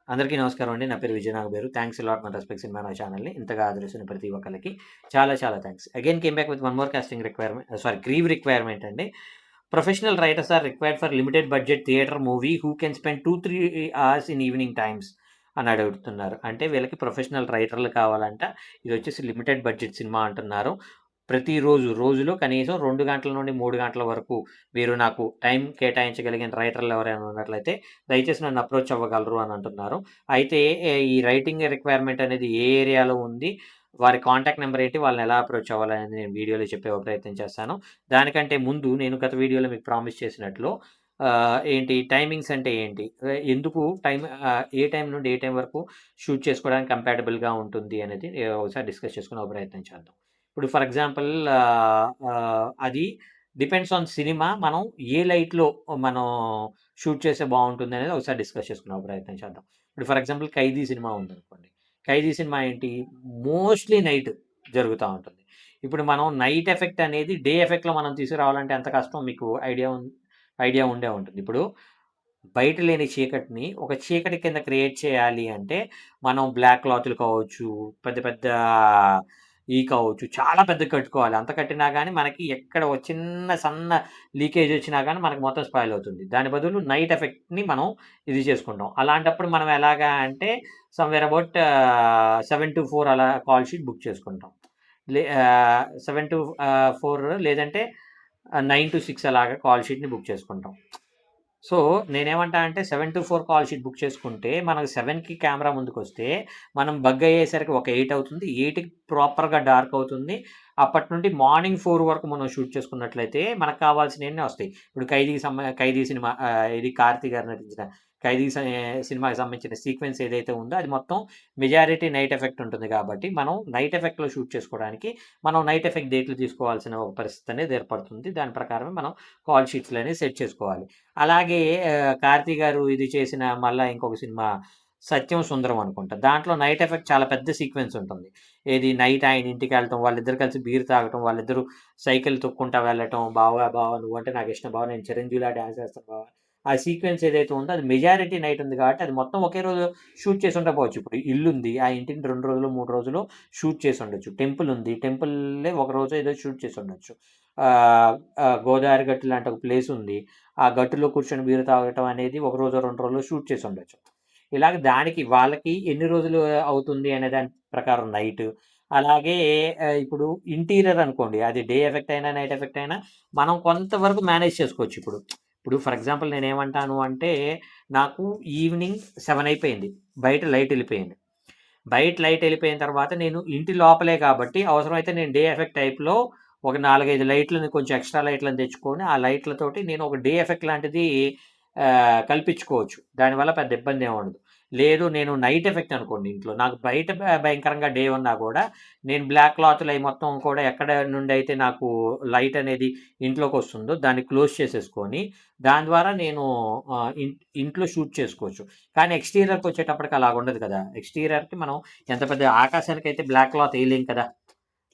అందరికీ నమస్కారం అండి. నా పేరు Vijay Nagaberu. Thanks a lot మన రెస్పెక్ట్ సినిమా నా ఛానల్‌ని ఇంతగా ఆదరిస్తున్న ప్రతి ఒక్కళ్ళకి చాలా చాలా thanks. Again came back with one more casting requirement crew requirement అండి. Professional writers are required for limited budget theatre movie who can spend 2, 3 hours in evening times అని అడుగుతున్నారు. అంటే వీళ్ళకి ప్రొఫెషనల్ రైటర్లు కావాలంట. ఇదొచ్చేసి లిమిటెడ్ బడ్జెట్ సినిమా అంటున్నారు. రోజులో కనీసం 2 గంటల నుండి 3 గంటల వరకు మీరు నాకు టైం కేటాయించగలిగిన రైటర్లు ఎవరైనా ఉన్నట్లయితే దయచేసి నన్ను అప్రోచ్ అవ్వగలరు అని అంటున్నారు. అయితే ఈ రైటింగ్ రిక్వైర్మెంట్ అనేది ఏ ఏరియాలో ఉంది? వారి కాంటాక్ట్ నంబర్ ఏంటి? వాళ్ళని ఎలా అప్రోచ్ అవ్వాలనేది నేను వీడియోలో చెప్పే ప్రయత్నం చేస్తాను. దానికంటే ముందు నేను గత వీడియోలో మీకు ప్రామిస్ చేసినట్లు ఏంటి టైమింగ్స్ అంటే ఏంటి? ఎందుకు ఏ టైం నుండి ఏ టైం వరకు షూట్ చేసుకోవడానికి కంపాటబుల్‌గా ఉంటుంది అనేది ఒకసారి డిస్కస్ చేసుకునే ప్రయత్నం చేద్దాం. ఇప్పుడు ఫర్ ఎగ్జాంపుల్ అది డిపెండ్స్ ఆన్ సినిమా. మనం ఏ లైట్‌లో మనం షూట్ చేస్తే బావుంటుందనేది ఒకసారి డిస్కస్ చేసుకునే ప్రయత్నం చేద్దాం. ఇప్పుడు ఫర్ ఎగ్జాంపుల్ 'ఖైదీ' సినిమా ఉందనుకోండి. 'ఖైదీ' సినిమా ఏంటి? మోస్ట్‌లీ నైట్ జరుగుతా ఉంటుంది. ఇప్పుడు మనం నైట్ ఎఫెక్ట్ అనేది డే ఎఫెక్ట్‌లో మనం తీసుకురావాలంటే ఎంత కష్టం మీకు ఐడియా ఉండే ఉంటుంది. ఇప్పుడు బయట లేని చీకటిని ఒక చీకటి కింద క్రియేట్ చేయాలి అంటే, మనం బ్లాక్ క్లాతులు కావచ్చు, పెద్ద పెద్ద కావచ్చు, చాలా పెద్దగా కట్టుకోవాలి. అంత కట్టినా గాని మనకి ఎక్కడ ఒక చిన్న సన్న లీకేజ్ వచ్చినా గాని మనకు మొత్తం స్పాయిల్ అవుతుంది. దాని బదులు నైట్ ఎఫెక్ట్‌ని మనం ఇది చేసుకుంటాం. అలాంటప్పుడు మనం ఎలాగా అంటే సమ్‌వేర్ అబౌట్ 7-4 అలా కాల్ షీట్ బుక్ చేసుకుంటాం. 7-4 లేదంటే 9-6 అలాగా కాల్ షీట్‌ని బుక్ చేసుకుంటాం. సో, నేనేమంటా అంటే 7-4 కాల్ షీట్ బుక్ చేసుకుంటే, మనకు 7కి కెమెరా ముందుకొస్తే, మనం బగ్ అయ్యేసరికి ఒక 8 అవుతుంది. 8కి ప్రాపర్‌గా డార్క్ అవుతుంది. అప్పటి నుండి మార్నింగ్ 4 వరకు మనం షూట్ చేసుకున్నట్లయితే, మనకు కావాల్సినయన్నీ వస్తాయి. ఇప్పుడు 'ఖైదీ' సినిమా ఇది 'కార్తీ' గారు నటించిన 'ఖైదీ' సినిమాకి సంబంధించిన సీక్వెన్స్ ఏదైతే ఉందో, అది మొత్తం మెజారిటీ నైట్ ఎఫెక్ట్ ఉంటుంది కాబట్టి, మనం నైట్ ఎఫెక్ట్‌లో షూట్ చేసుకోవడానికి, మనం నైట్ ఎఫెక్ట్ డేట్లు తీసుకోవాల్సిన ఒక పరిస్థితి అనేది ఏర్పడుతుంది. దాని ప్రకారమే మనం కాల్ షీట్స్‌లనేవి సెట్ చేసుకోవాలి. అలాగే 'కార్తీ' గారు ఇది చేసిన మళ్ళా ఇంకొక సినిమా 'సత్యం సుందరం' అనుకుంటా. దాంట్లో నైట్ ఎఫెక్ట్ చాలా పెద్ద సీక్వెన్స్ ఉంటుంది. ఏది నైట్ ఆయన ఇంటికెళ్ళటం, వాళ్ళిద్దరూ కలిసి బీర్ తాగటం, వాళ్ళిద్దరూ సైకిల్ తొక్కుంటా వెళ్ళటం, బావ నువ్వంటే నాకిష్టం బావ, నేను చిరంజీవిలా డాన్స్ చేస్తాను బావ. ఆ సీక్వెన్స్ ఏదైతే ఉందో అది మెజారిటీ నైట్ ఉంది కాబట్టి అది మొత్తం ఒకే రోజు షూట్ చేసి ఉండకపోవచ్చు. ఇప్పుడు ఇల్లుంది. ఆ ఇంటిని 2 రోజులు, 3 రోజులు షూట్ చేసి ఉండొచ్చు. టెంపుల్ ఉంది. టెంపుల్లే ఒక రోజో ఏదో షూట్ చేసి ఉండొచ్చు. ఆహ్, గోదావరి గట్టు లాంటి ఒక ప్లేస్ ఉంది. ఆ గట్టులో కూర్చొని బీర్ తాగటం అనేది ఒక రోజో, 2 రోజులో షూట్ చేసి ఉండొచ్చు. ఇలాగ దానికి వాళ్ళకి ఎన్ని రోజులు అవుతుంది అనే దాని ప్రకారం నైట్. అలాగే ఇప్పుడు ఇంటీరియర్ అనుకోండి. అది డే ఎఫెక్ట్ అయినా, నైట్ ఎఫెక్ట్ అయినా మనం కొంతవరకు మేనేజ్ చేసుకోవచ్చు ఇప్పుడు. ఇప్పుడు ఫర్ ఎగ్జాంపుల్ నేనేమంటాను అంటే, నాకు ఈవినింగ్ 7 అయిపోయింది. బయట లైట్ ఎళ్ళిపోయింది. బయట లైట్ ఎళ్ళిపోయిన తర్వాత నేను ఇంటి లోపలే కాబట్టి అవసరమైతే నేను డే ఎఫెక్ట్ టైప్‌లో ఒక 4, 5 లైట్‌లని కొంచెం ఎక్స్‌ట్రా లైట్‌లని తెచ్చుకొని, ఆ లైట్‌లతోటి నేను ఒక డే ఎఫెక్ట్ లాంటిది కల్పించుకోవచ్చు. దానివల్ల పెద్ద ఇబ్బందేం ఉండదు. లేదు నేను నైట్ ఎఫెక్ట్ అనుకోండి ఇంట్లో. నాకు బయట భయంకరంగా డే ఉన్నా గూడా, నేను బ్లాక్ క్లాతులయి మొత్తం కూడా ఎక్కడ నుండైతే నాకు లైట్ అనేది ఇంట్లోకొస్తుందో దాన్ని క్లోజ్ చేసేసుకొని, దాని ద్వారా నేను ఇంట్లో షూట్ చేసుకోవచ్చు. కానీ ఎక్స్‌టీరియర్‌కొచ్చేటప్పటికి అలాగుండదు కదా! ఎక్స్‌టీరియర్‌కి మనం ఎంత పెద్ద ఆకాశానికైతే బ్లాక్ క్లాత్ ఎయలేం కదా!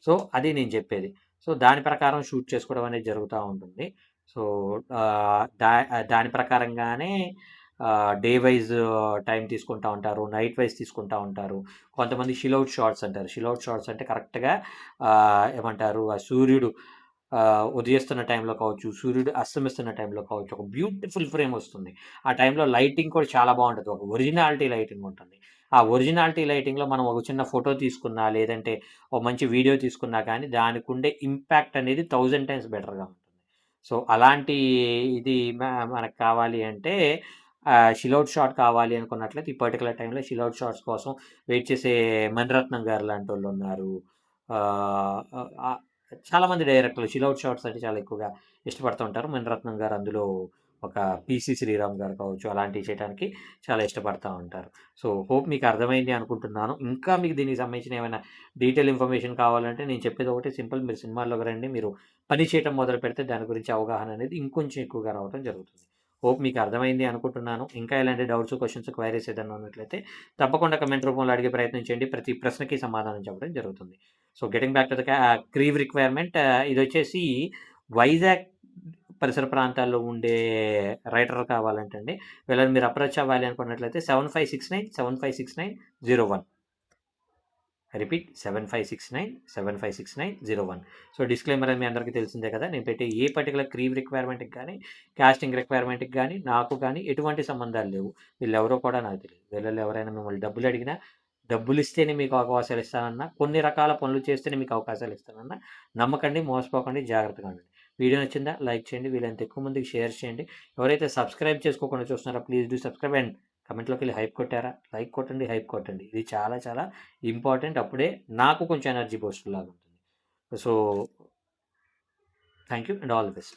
సో, అది నేను చెప్పేది. సో, దాని ప్రకారం షూట్ చేసుకోవడం అనేది జరుగుతా ఉంటుంది. సో, దాని ప్రకారంగానే డే వైస్ టైమ్ తీసుకుంటా ఉంటారు. నైట్ వైస్ తీసుకుంటా ఉంటారు. కొంతమంది షిలౌట్ షాట్స్ అంటారు. షిలౌట్ షాట్స్ అంటే కరెక్ట్‌గా ఏమంటారు ఆ సూర్యుడు ఉదయిస్తున్న టైంలో కావచ్చు, సూర్యుడు అస్తమిస్తున్న టైంలో కావచ్చు, ఒక బ్యూటిఫుల్ ఫ్రేమ్ వస్తుంది. ఆ టైంలో లైటింగ్ కూడా చాలా బావుంటది. ఒక ఒరిజినాలిటీ లైటింగ్ ఉంటుంది. ఆ ఒరిజినాలిటీ లైటింగ్‌లో మనం ఒక చిన్న ఫోటో తీసుకున్నా, లేదంటే ఒక మంచి వీడియో తీసుకున్నా కానీ దానికుండే ఇంపాక్ట్ అనేది 1000 టైమ్స్ బెటర్‌గా ఉంటుంది. సో, అలాంటి ఇది మనకు కావాలి అంటే షిలౌట్ షాట్ కావాలి అనుకున్నట్లయితే ఈ పర్టిక్యులర్ టైంలో షిలౌట్ షాట్స్ కోసం వెయిట్ చేసే మణిరత్నం గారు లాంటోళ్ళున్నారు. ఆహ్, ఆహ్, చాలామంది డైరెక్టర్లు షిలౌట్ షాట్స్ అంటే చాలా ఎక్కువగా ఇష్టపడుతూ ఉంటారు. మణిరత్నం గారు అందులో ఒక 'పీసీ శ్రీరామ్' గారు కావచ్చు, అలాంటివి చేయటానికి చాలా ఇష్టపడతా ఉంటారు. సో, హోప్ మీకు అర్థమైంది అనుకుంటున్నాను. ఇంకా మీకు దీనికి సంబంధించిన ఏమైనా డీటెయిల్ ఇన్ఫర్మేషన్ కావాలంటే నేను చెప్పేది ఒకటే సింపుల్. మీరు సినిమాల్లోకి రండి. మీరు పని చేయటం మొదలుపెడితే దాని గురించి అవగాహన అనేది ఇంకొంచెం ఎక్కువగా రావటం జరుగుతుంది. హోప్ మీకు అర్థమైంది అనుకుంటున్నాను. ఇంకా ఎలాంటి డౌట్స్, క్వెషన్స్, క్వైరీస్ ఏదైనా ఉన్నట్లయితే తప్పకుండా కమెంట్ రూపంలో అడిగే ప్రయత్నం చేయండి. ప్రతి ప్రశ్నకి సమాధానం చెప్పడం జరుగుతుంది. So, getting back to the crew requirement ఇదొచ్చేసి వైజాగ్ పరిసర ప్రాంతాల్లో ఉండే రైటర్ కావాలంటే అండి, వీళ్ళని మీరు అప్రోచ్ అవ్వాలి అనుకున్నట్లయితే 7569756901. రిపీట్ 7569756901. సో, డిస్క్లైమర్ అని మీ అందరికీ తెలిసిందే కదా! నేను పెట్టే ఏ పర్టిక్యులర్ క్రీమ్ రిక్వైర్మెంట్‌కి గానీ, కాస్టింగ్ రిక్వైర్మెంట్‌కి గానీ, నాకు గానీ ఎటువంటి సంబంధాలు లేవు. వీళ్ళెవరో కూడా నాకు తెలీదు. వీళ్ళలో ఎవరైనా మిమ్మల్ని డబ్బులడిగినా, డబ్బులిస్తేనే మీకు అవకాశాలిస్తానన్నా, కొన్ని రకాల పనులు చేస్తేనే మీకు అవకాశాలిస్తానన్నా, నమ్మకండి, మోసపోకండి, జాగ్రత్తగా ఉండండి. వీడియో నచ్చిందా? లైక్ చేయండి. వీలైనంత ఎక్కువ మందికి షేర్ చేయండి. ఎవరైతే సబ్స్క్రైబ్ చేసుకోకుండా చూస్తున్నారో ప్లీజ్ డూ సబ్స్క్రైబ్ అండ్ కామెంట్‌లోకెళ్ళి హైప్ కొట్టారా? లైక్ కొట్టండి, హైప్ కొట్టండి. ఇది చాలా చాలా ఇంపార్టెంట్. అప్పుడే నాకు కొంచెం ఎనర్జీ బూస్ట్ లాగా ఉంటుంది. So, thank you and all the best.